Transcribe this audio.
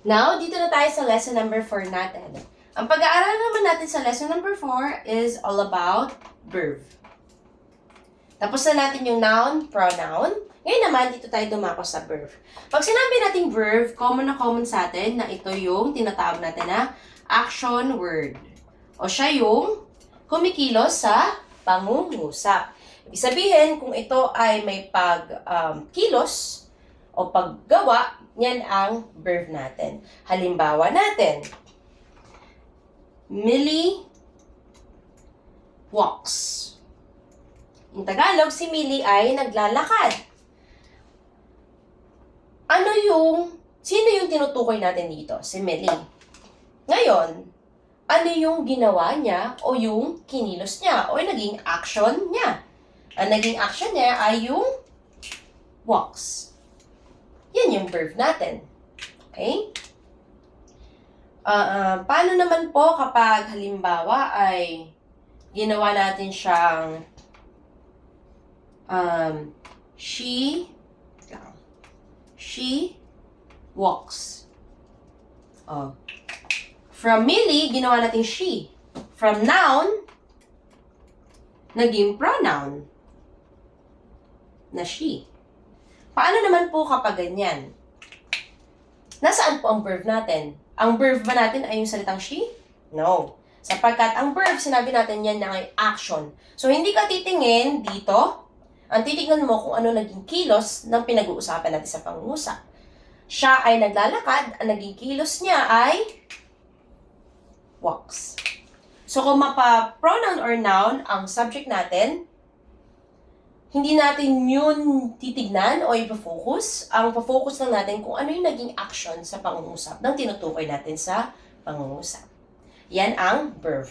Now, dito na tayo sa lesson number 4 natin. Ang pag-aaral naman natin sa lesson number 4 is all about verb. Tapos na natin yung noun, pronoun. Ngayon naman, dito tayo dumako sa verb. Pag sinabi nating verb, common na common sa atin na ito yung tinatawag natin na action word. O siya yung kumikilos sa pangungusap. Ibig sabihin, kung ito ay may pagkilos o paggawa, yan ang verb natin. Halimbawa natin, Millie walks. In Tagalog, si Millie ay naglalakad. Sino yung tinutukoy natin dito? Si Millie. Ngayon, ano yung ginawa niya o yung kinilos niya o yung naging action niya? Ang naging action niya ay yung walks. Yan yung verb natin. Okay? Paano naman po kapag halimbawa ay ginawa natin siyang she walks. From Millie, ginawa natin she. From noun, naging pronoun na she. Paano naman po kapag ganyan? Nasaan po ang verb natin? Ang verb ba natin ay yung salitang she? No. Sapagkat ang verb, sinabi natin yan na ay action. So, hindi ka titingin dito. Ang titingnan mo kung ano naging kilos ng pinag-uusapan natin sa pangungusap. Siya ay naglalakad, ang naging kilos niya ay walks. So, kung mapa-pronoun or noun ang subject natin, hindi natin yun titignan o ipa-focus. Ang pa-focus lang natin kung ano yung naging action sa pangungusap ng tinutukoy natin sa pangungusap. Yan ang verb.